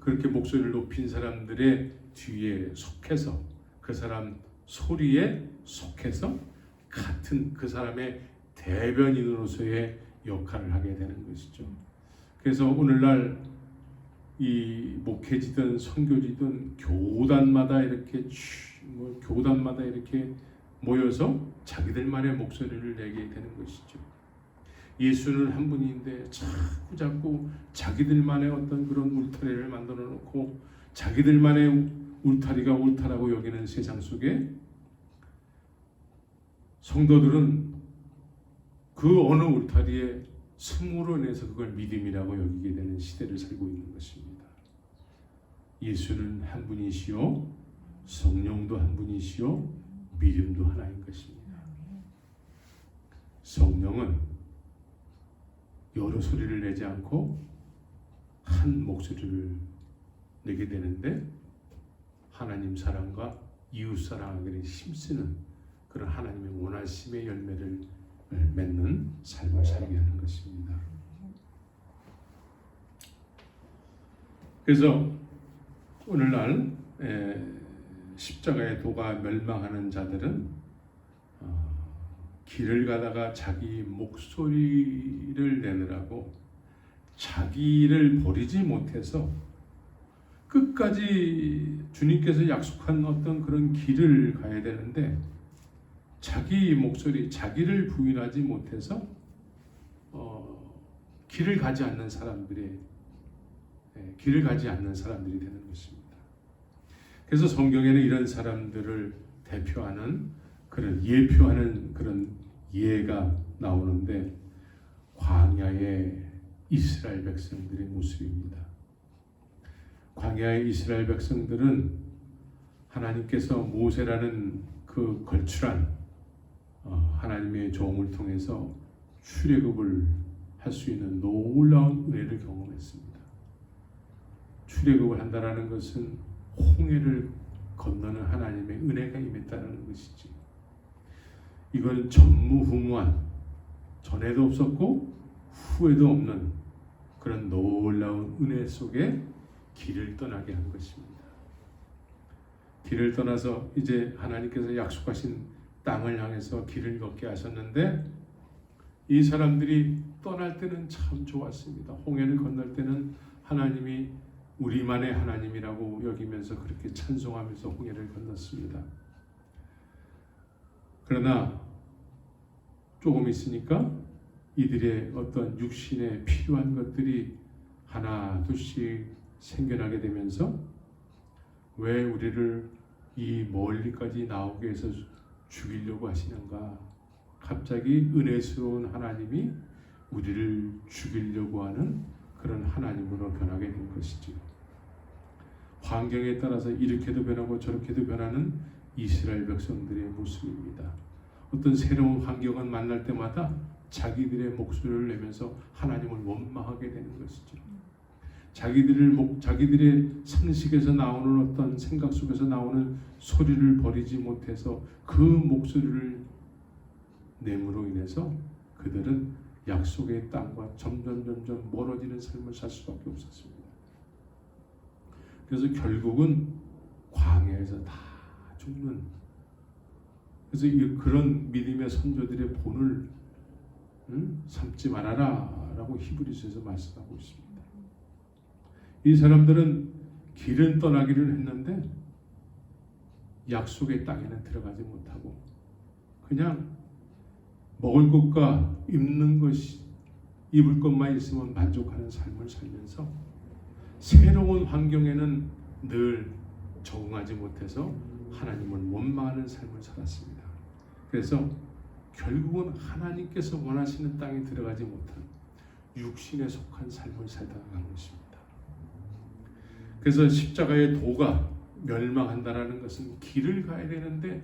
그렇게 목소리를 높인 사람들의 뒤에 속해서 그 사람 소리에 속해서 같은 그 사람의 대변인으로서의 역할을 하게 되는 것이죠. 그래서 오늘날 이 목회지든 선교지든 교단마다 이렇게 모여서 자기들만의 목소리를 내게 되는 것이죠. 예수는 한 분인데 자꾸 자기들만의 어떤 그런 울타리를 만들어 놓고 자기들만의 울타리가 옳다라고 여기는 세상 속에 성도들은 그 어느 울타리에 승으로 인해서 그걸 믿음이라고 여기게 되는 시대를 살고 있는 것입니다. 예수는 한 분이시요 성령도 한 분이시요 믿음도 하나인 것입니다. 성령은 여러 소리를 내지 않고 한 목소리를 내게 되는데 하나님 사랑과 이웃 사랑하기를 힘쓰는 그런 하나님의 원하심의 열매를 맺는 삶을 살게 하는 것입니다. 그래서 오늘날 십자가의 도가 멸망하는 자들은 길을 가다가 자기 목소리를 내느라고 자기를 버리지 못해서 끝까지 주님께서 약속한 어떤 그런 길을 가야 되는데 자기 목소리, 자기를 부인하지 못해서 길을 가지 않는 사람들이 되는 것입니다. 그래서 성경에는 이런 사람들을 대표하는 예표하는 그런 예가 나오는데 광야의 이스라엘 백성들의 모습입니다. 광야의 이스라엘 백성들은 하나님께서 모세라는 그 걸출한 하나님의 종을 통해서 출애굽을 할 수 있는 놀라운 은혜를 경험했습니다. 출애굽을 한다라는 것은 홍해를 건너는 하나님의 은혜가 임했다는 것이지. 이건 전무후무한 전에도 없었고 후회도 없는 그런 놀라운 은혜 속에 길을 떠나게 한 것입니다. 길을 떠나서 이제 하나님께서 약속하신 땅을 향해서 길을 걷게 하셨는데 이 사람들이 떠날 때는 참 좋았습니다. 홍해를 건널 때는 하나님이 우리만의 하나님이라고 여기면서 그렇게 찬송하면서 홍해를 건넜습니다. 그러나 조금 있으니까 이들의 어떤 육신에 필요한 것들이 하나 둘씩 생겨나게 되면서 왜 우리를 이 멀리까지 나오게 해서 죽이려고 하시는가? 갑자기 은혜스러운 하나님이 우리를 죽이려고 하는 그런 하나님으로 변하게 된 것이죠. 환경에 따라서 이렇게도 변하고 저렇게도 변하는 이스라엘 백성들의 모습입니다. 어떤 새로운 환경을 만날 때마다 자기들의 목소리를 내면서 하나님을 원망하게 되는 것이죠. 자기들의 상식에서 나오는 어떤 생각 속에서 나오는 소리를 버리지 못해서 그 목소리를 내므로 인해서 그들은 약속의 땅과 점점 멀어지는 삶을 살 수밖에 없었습니다. 그래서 결국은 광야에서 다 죽는, 그래서 그런 믿음의 선조들의 본을 삼지 말아라 라고 히브리서에서 말씀하고 있습니다. 이 사람들은 길은 떠나기를 했는데 약속의 땅에는 들어가지 못하고 그냥 먹을 것과 입는 것이, 입을 것만 있으면 만족하는 삶을 살면서 새로운 환경에는 늘 적응하지 못해서 하나님을 원망하는 삶을 살았습니다. 그래서 결국은 하나님께서 원하시는 땅에 들어가지 못한 육신에 속한 삶을 살다가 간 것입니다. 그래서 십자가의 도가 멸망한다는 것은 길을 가야 되는데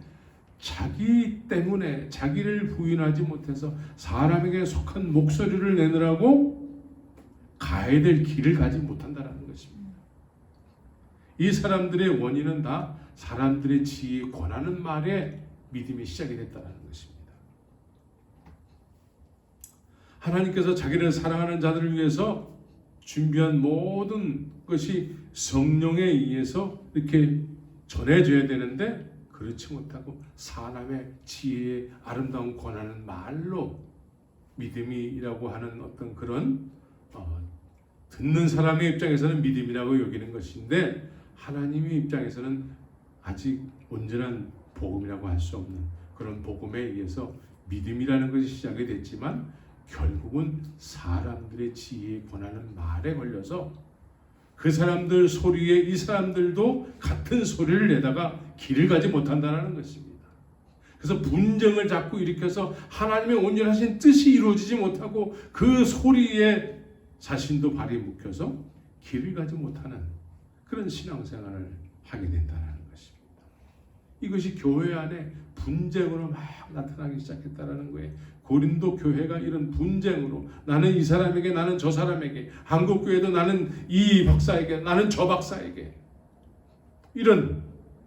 자기 때문에 자기를 부인하지 못해서 사람에게 속한 목소리를 내느라고 가야 될 길을 가지 못한다는 것입니다. 이 사람들의 원인은 다 사람들의 지혜에 권하는 말에 믿음이 시작이 됐다는 것입니다. 하나님께서 자기를 사랑하는 자들을 위해서 준비한 모든 것이 성령에 의해서 이렇게 전해져야 되는데 그렇지 못하고 사람의 지혜에 아름다운 권하는 말로 믿음이라고 하는 어떤 그런 듣는 사람의 입장에서는 믿음이라고 여기는 것인데 하나님의 입장에서는 아직 온전한 복음이라고 할 수 없는 그런 복음에 의해서 믿음이라는 것이 시작이 됐지만 결국은 사람들의 지혜에 권하는 말에 걸려서 그 사람들 소리에 이 사람들도 같은 소리를 내다가 길을 가지 못한다는 것입니다. 그래서 분쟁을 자꾸 일으켜서 하나님의 온전하신 뜻이 이루어지지 못하고 그 소리에 자신도 발이 묶여서 길을 가지 못하는 그런 신앙생활을 하게 된다는 것입니다. 이것이 교회 안에 분쟁으로 막 나타나기 시작했다는 거예요. 고린도 교회가 이런 분쟁으로 나는 이 사람에게 나는 저 사람에게, 한국 교회도 나는 이 박사에게 나는 저 박사에게, 이런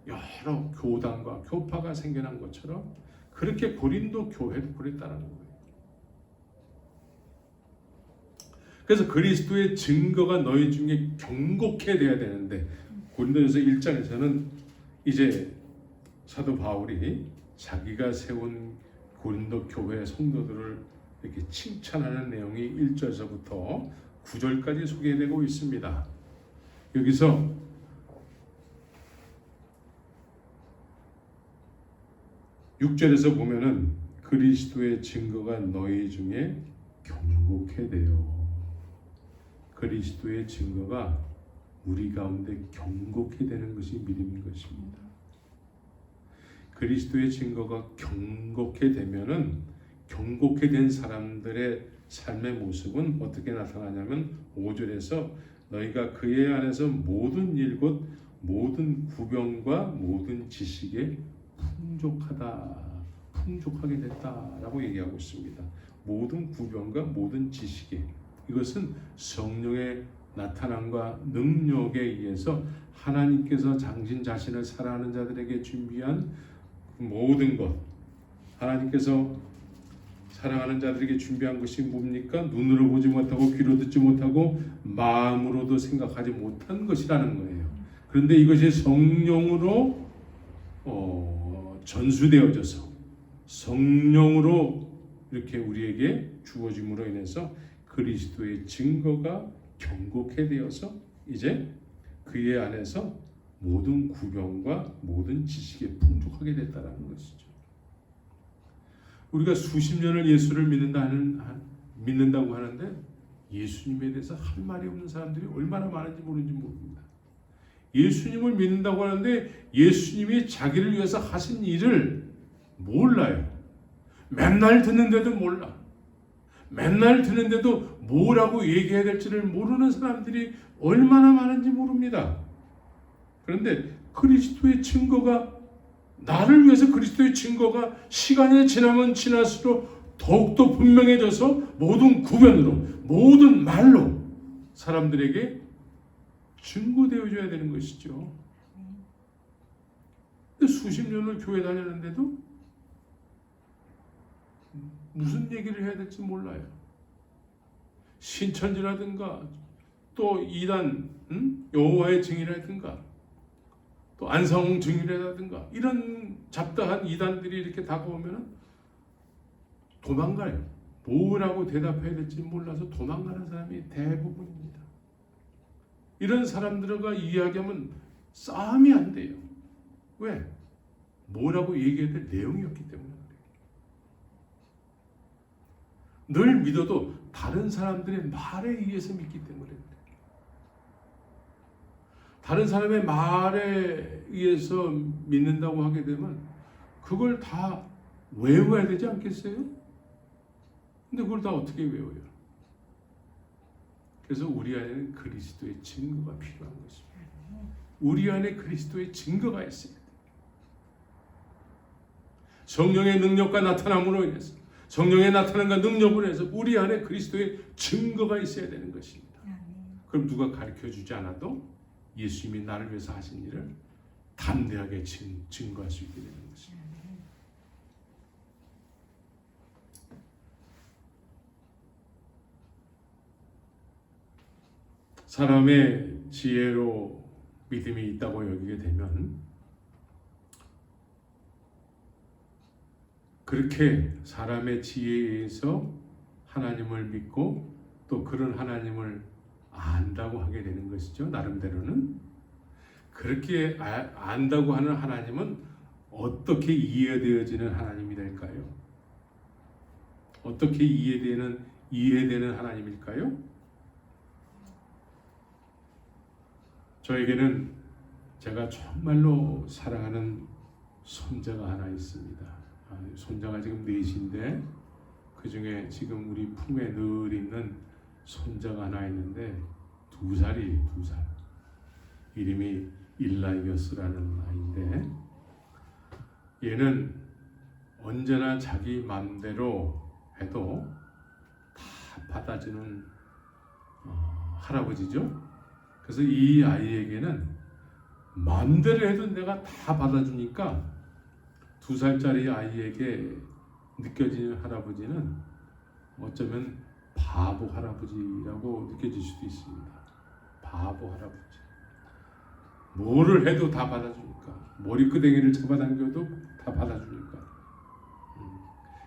여러 교단과 교파가 생겨난 것처럼 그렇게 고린도 교회도 그랬다는 거예요. 그래서 그리스도의 증거가 너희 중에 경고케 돼야 되는데 고린도전서 1장에서는 이제 사도 바울이 자기가 세운 고린도 교회 성도들을 이렇게 칭찬하는 내용이 1절에서부터 9절까지 소개되고 있습니다. 여기서 (6절에서) 보면은 그리스도의 증거가 너희 중에 경고케 되어, 그리스도의 증거가 우리 가운데 경고케 되는 것이 믿음인 것입니다. 그리스도의 증거가 경고케 되면은 경고케 된 사람들의 삶의 모습은 어떻게 나타나냐면 5절에서 너희가 그의 안에서 모든 일 곧 모든 구병과 모든 지식에 풍족하게 됐다라고 얘기하고 있습니다. 모든 구병과 모든 지식에, 이것은 성령의 나타남과 능력에 의해서 하나님께서 당신 자신을 사랑하는 자들에게 준비한 모든 것, 하나님께서 사랑하는 자들에게 준비한 것이 뭡니까? 눈으로 보지 못하고 귀로 듣지 못하고 마음으로도 생각하지 못한 것이라는 거예요. 그런데 이것이 성령으로 전수되어져서 성령으로 이렇게 우리에게 주어짐으로 인해서 그리스도의 증거가 경고케 되어서 이제 그의 안에서 모든 구병과 모든 지식에 풍족하게 됐다는 것이죠. 우리가 수십 년을 예수를 믿는다고 하는데 예수님에 대해서 할 말이 없는 사람들이 얼마나 많은지 모릅니다. 예수님을 믿는다고 하는데 예수님이 자기를 위해서 하신 일을 몰라요. 맨날 듣는데도 몰라. 맨날 듣는데도 뭐라고 얘기해야 될지를 모르는 사람들이 얼마나 많은지 모릅니다. 그런데 그리스도의 증거가 나를 위해서 그리스도의 증거가 시간이 지나면 지날수록 더욱더 분명해져서 모든 구변으로 모든 말로 사람들에게 증거되어줘야 되는 것이죠. 근데 수십 년을 교회 다녔는데도 무슨 얘기를 해야 될지 몰라요. 신천지라든가 또 이단 여호와의 증인이라든가 또 안상홍 증인이라든가 이런 잡다한 이단들이 이렇게 다가오면 도망가요. 뭐라고 대답해야 될지 몰라서 도망가는 사람이 대부분입니다. 이런 사람들과 이야기하면 싸움이 안 돼요. 왜? 뭐라고 얘기해야 될 내용이 없기 때문에 그래요. 늘 믿어도 다른 사람들의 말에 의해서 믿기 때문에 그래요. 다른 사람의 말에 의해서 믿는다고 하게 되면 그걸 다 외워야 되지 않겠어요? 근데 그걸 다 어떻게 외워요? 그래서 우리 안에는 그리스도의 증거가 필요한 것입니다. 우리 안에 그리스도의 증거가 있어야 돼요. 성령의 능력과 나타남으로 인해서 성령의 나타남과 능력으로 인해서 우리 안에 그리스도의 증거가 있어야 되는 것입니다. 그럼 누가 가르쳐주지 않아도 예수님이 나를 위해서 하신 일을 담대하게 증거할 수 있게 되는 것입니다. 사람의 지혜로 믿음이 있다고 여기게 되면 그렇게 사람의 지혜에 의해서 하나님을 믿고 또 그런 하나님을 안다고 하게 되는 것이죠. 나름대로는. 그렇게 안다고 하는 하나님은 어떻게 이해되어지는 하나님이 될까요? 어떻게 이해되는 하나님일까요? 저에게는 제가 정말로 사랑하는 손자가 하나 있습니다. 손자가 지금 넷인데 그 중에 지금 우리 품에 늘 있는 손자가 하나 있는데 2살이 2살. 이름이 일라이어스라는 아이인데 얘는 언제나 자기 마음대로 해도 다 받아주는 할아버지죠. 그래서 이 아이에게는 마음대로 해도 내가 다 받아주니까 2살짜리 아이에게 느껴지는 할아버지는 어쩌면 바보 할아버지라고 느껴질 수도 있습니다. 바보 할아버지. 뭐를 해도 다 받아주니까. 머리끄댕이를 잡아당겨도 다 받아주니까.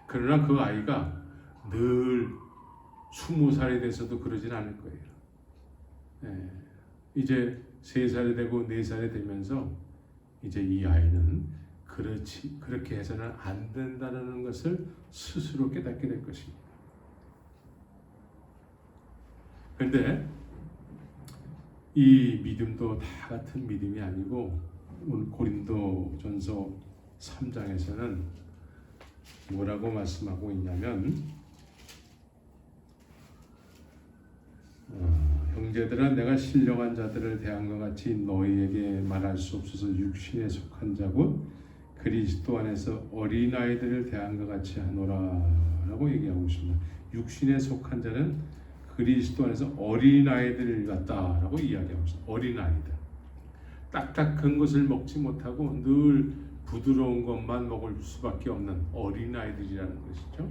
그러나 그 아이가 늘 20살이 돼서도 그러진 않을 거예요. 이제 3살이 되고 4살이 되면서 이제 이 아이는 그렇게 해서는 안 된다는 것을 스스로 깨닫게 될 것입니다. 그런데 이 믿음도 다 같은 믿음이 아니고 오늘 고린도전서 3장에서는 뭐라고 말씀하고 있냐면 형제들아 내가 신령한 자들을 대한 것 같이 너희에게 말할 수 없어서 육신에 속한 자고 그리스도 안에서 어린아이들을 대한 것 같이 하노라 라고 얘기하고 있습니다. 육신에 속한 자는 그리스도 안에서 어린아이들 같다라고 이야기하고 있습니다. 어린아이들. 딱딱한 것을 먹지 못하고 늘 부드러운 것만 먹을 수밖에 없는 어린아이들이라는 것이죠.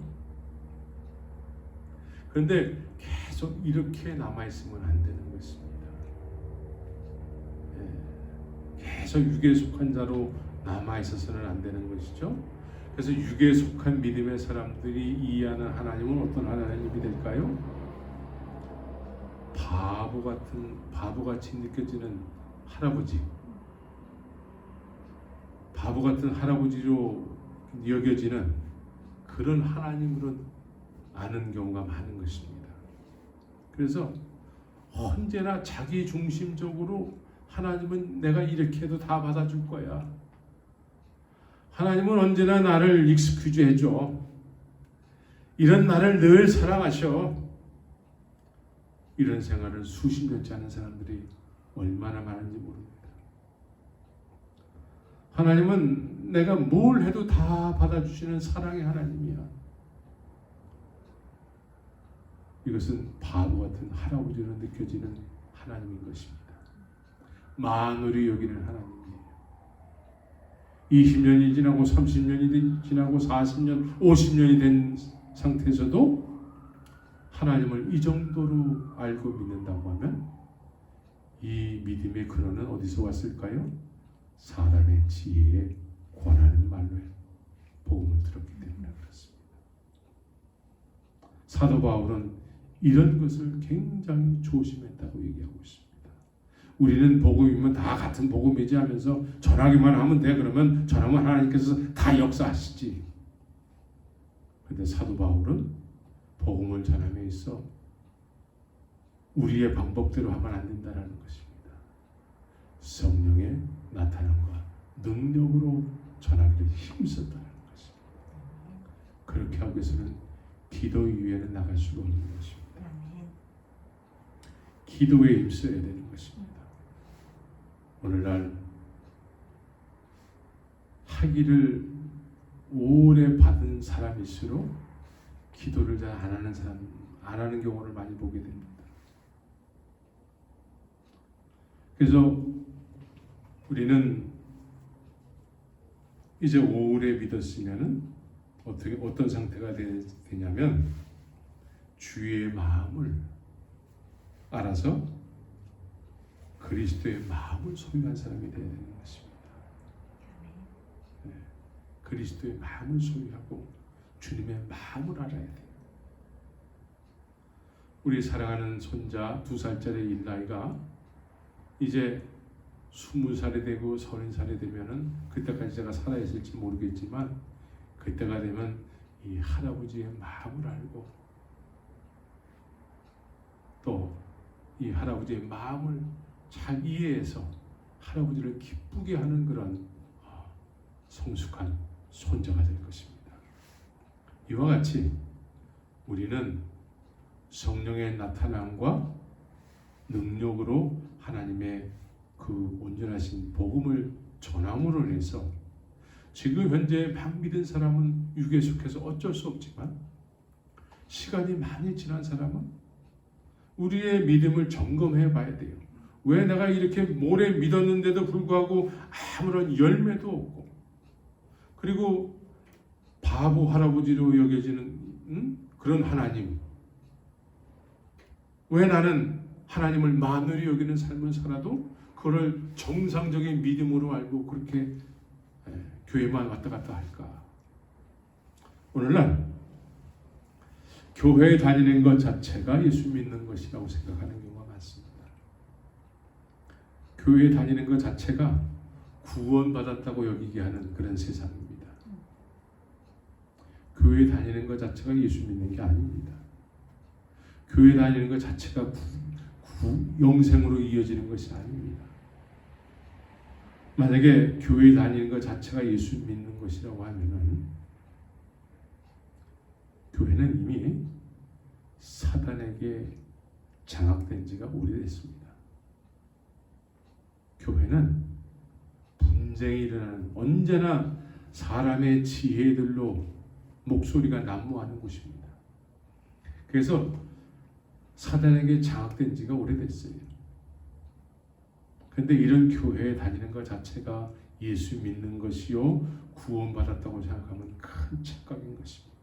그런데 계속 이렇게 남아있으면 안 되는 것입니다. 계속 육에 속한 자로 남아있어서는 안 되는 것이죠. 그래서 육에 속한 믿음의 사람들이 이해하는 하나님은 어떤 하나님이 될까요? 바보같이 느껴지는 할아버지, 바보 같은 할아버지로 여겨지는 그런 하나님으로 아는 경우가 많은 것입니다. 그래서 언제나 자기 중심적으로 하나님은 내가 이렇게 해도 다 받아줄 거야. 하나님은 언제나 나를 익스큐즈 해줘. 이런 나를 늘 사랑하셔. 이런 생활을 수십 년째 하는 사람들이 얼마나 많은지 모릅니다. 하나님은 내가 뭘 해도 다 받아주시는 사랑의 하나님이야. 이것은 바보 같은 할아버지로 느껴지는 하나님인 것입니다. 만우리 여기는 하나님이에요. 20년이 지나고 30년이 지나고 40년, 50년이 된 상태에서도 하나님을 이 정도로 알고 믿는다고 하면 이 믿음의 근원은 어디서 왔을까요? 사람의 지혜에 권하는 말로 복음을 들었기 때문에 그렇습니다. 사도 바울은 이런 것을 굉장히 조심했다고 얘기하고 있습니다. 우리는 복음이면 다 같은 복음이지 하면서 전하기만 하면 돼. 그러면 전하면 하나님께서 다 역사하시지. 그런데 사도 바울은 복음을 전함에 있어 우리의 방법대로 하면 안 된다는 것입니다. 성령의 나타남과 능력으로 전하기를 힘썼다는 것입니다. 그렇게 하기 위해서는 기도 이외에는 나갈 수가 없는 것입니다. 기도에 힘써야 되는 것입니다. 오늘날 학위를 오래 받은 사람일수록 기도를 잘 안 하는 사람, 안 하는 경우를 많이 보게 됩니다. 그래서 우리는 이제 오래 믿었으면은 어떤 상태가 되냐면 주의 마음을 알아서 그리스도의 마음을 소유한 사람이 되어야 되는 것입니다. 네. 그리스도의 마음을 소유하고 주님의 마음을 알아야 돼요. 우리 사랑하는 손자 2살짜리 일라이가 이제 20살이 되고 30살이 되면은 그때까지 제가 살아있을지 모르겠지만 그때가 되면 이 할아버지의 마음을 알고 또 이 할아버지의 마음을 잘 이해해서 할아버지를 기쁘게 하는 그런 성숙한 손자가 될 것입니다. 이와 같이 우리는 성령의 나타남과 능력으로 하나님의 그 온전하신 복음을 전함으로 인해서 지금 현재 막 믿은 사람은 육에 속해서 어쩔 수 없지만 시간이 많이 지난 사람은 우리의 믿음을 점검해 봐야 돼요. 왜 내가 이렇게 오래 믿었는데도 불구하고 아무런 열매도 없고 그리고 바보 할아버지로 여겨지는 그런 하나님, 왜 나는 하나님을 만으로 여기는 삶을 살아도 그걸 정상적인 믿음으로 알고 그렇게 교회만 왔다 갔다 할까? 오늘날 교회에 다니는 것 자체가 예수 믿는 것이라고 생각하는 경우가 많습니다. 교회에 다니는 것 자체가 구원받았다고 여기게 하는 그런 세상입니다. 교회에 다니는 것 자체가 예수 믿는 게 아닙니다. 교회 다니는 것 자체가 영생으로 이어지는 것이 아닙니다. 만약에 교회 다니는 것 자체가 예수 믿는 것이라고 하면은 교회는 이미 사단에게 장악된 지가 오래됐습니다. 교회는 분쟁이 일어나는 언제나 사람의 지혜들로 목소리가 난무하는 곳입니다. 그래서 사단에게 장악된 지가 오래됐어요. 그런데 이런 교회에 다니는 것 자체가 예수 믿는 것이요 구원받았다고 생각하면 큰 착각인 것입니다.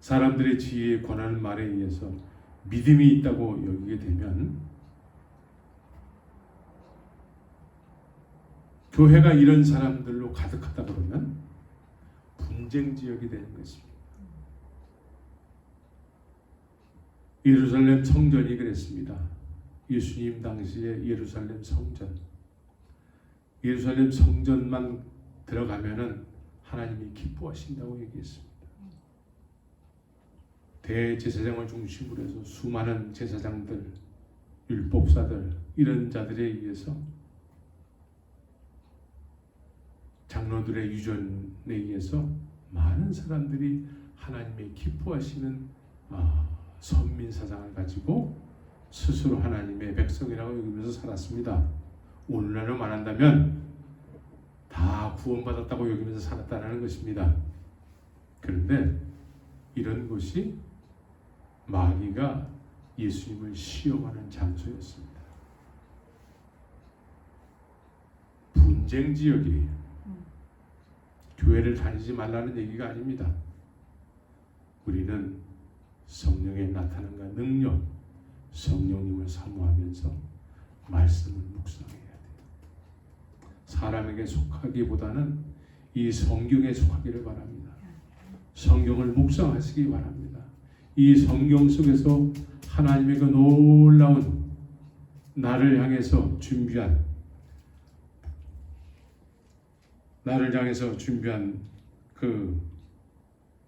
사람들의 지혜에 권하는 말에 의해서 믿음이 있다고 여기게 되면 교회가 이런 사람들로 가득하다 그러면 분쟁 지역이 되는 것입니다. 예루살렘 성전이 그랬습니다. 예수님 당시에 예루살렘 성전, 예루살렘 성전만 들어가면은 하나님이 기뻐하신다고 얘기했습니다. 대제사장을 중심으로 해서 수많은 제사장들, 율법사들 이런 자들에 의해서 장로들의 유전에 의해서 많은 사람들이 하나님의 기뻐하시는 선민사상을 가지고 스스로 하나님의 백성이라고 여기면서 살았습니다. 오늘날로 말한다면 다 구원받았다고 여기면서 살았다는 것입니다. 그런데 이런 곳이 마귀가 예수님을 시험하는 장소였습니다. 분쟁 지역이에요. 교회를 다니지 말라는 얘기가 아닙니다. 우리는 성령의 나타남과 능력, 성령님을 사모하면서 말씀을 묵상해야 돼요. 사람에게 속하기보다는 이 성경에 속하기를 바랍니다. 성경을 묵상하시기 바랍니다. 이 성경 속에서 하나님의 그 놀라운 나를 향해서 준비한 그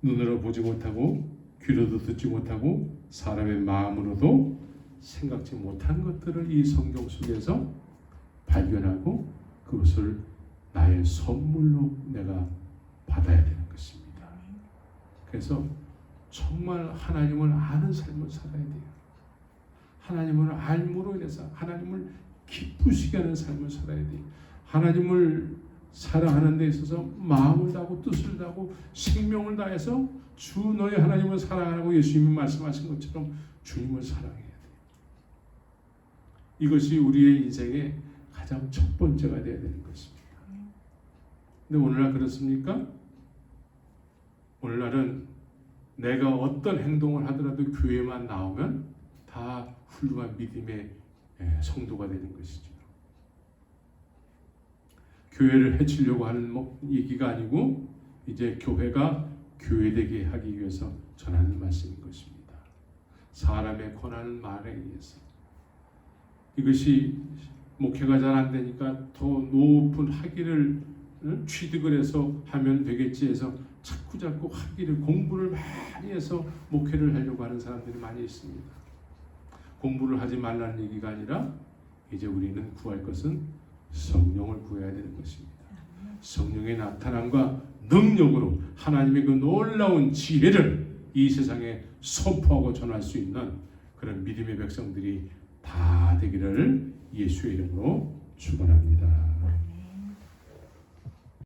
눈으로 보지 못하고 귀로도 듣지 못하고 사람의 마음으로도 생각지 못한 것들을 이 성경 속에서 발견하고 그것을 나의 선물로 내가 받아야 되는 것입니다. 그래서 정말 하나님을 아는 삶을 살아야 돼요. 하나님을 알므로 인해서 하나님을 기쁘시게 하는 삶을 살아야 돼요. 하나님을 사랑하는 데 있어서 마음을 다하고 뜻을 다하고 생명을 다해서 주 너의 하나님을 사랑하라고 예수님이 말씀하신 것처럼 주님을 사랑해야 돼요. 이것이 우리의 인생의 가장 첫 번째가 되어야 되는 것입니다. 근데 오늘날 그렇습니까? 오늘날은 내가 어떤 행동을 하더라도 교회만 나오면 다 훌륭한 믿음의 성도가 되는 것이죠. 교회를 해치려고 하는 얘기가 아니고 이제 교회가 교회되게 하기 위해서 전하는 말씀인 것입니다. 사람의 권하는 말에 의해서 이것이 목회가 잘 안 되니까 더 높은 학위를 취득을 해서 하면 되겠지 해서 자꾸 학위를 공부를 많이 해서 목회를 하려고 하는 사람들이 많이 있습니다. 공부를 하지 말라는 얘기가 아니라 이제 우리는 구할 것은 성령을 구해야 되는 것입니다. 성령의 나타남과 능력으로 하나님의 그 놀라운 지혜를 이 세상에 선포하고 전할 수 있는 그런 믿음의 백성들이 다 되기를 예수의 이름으로 축원합니다.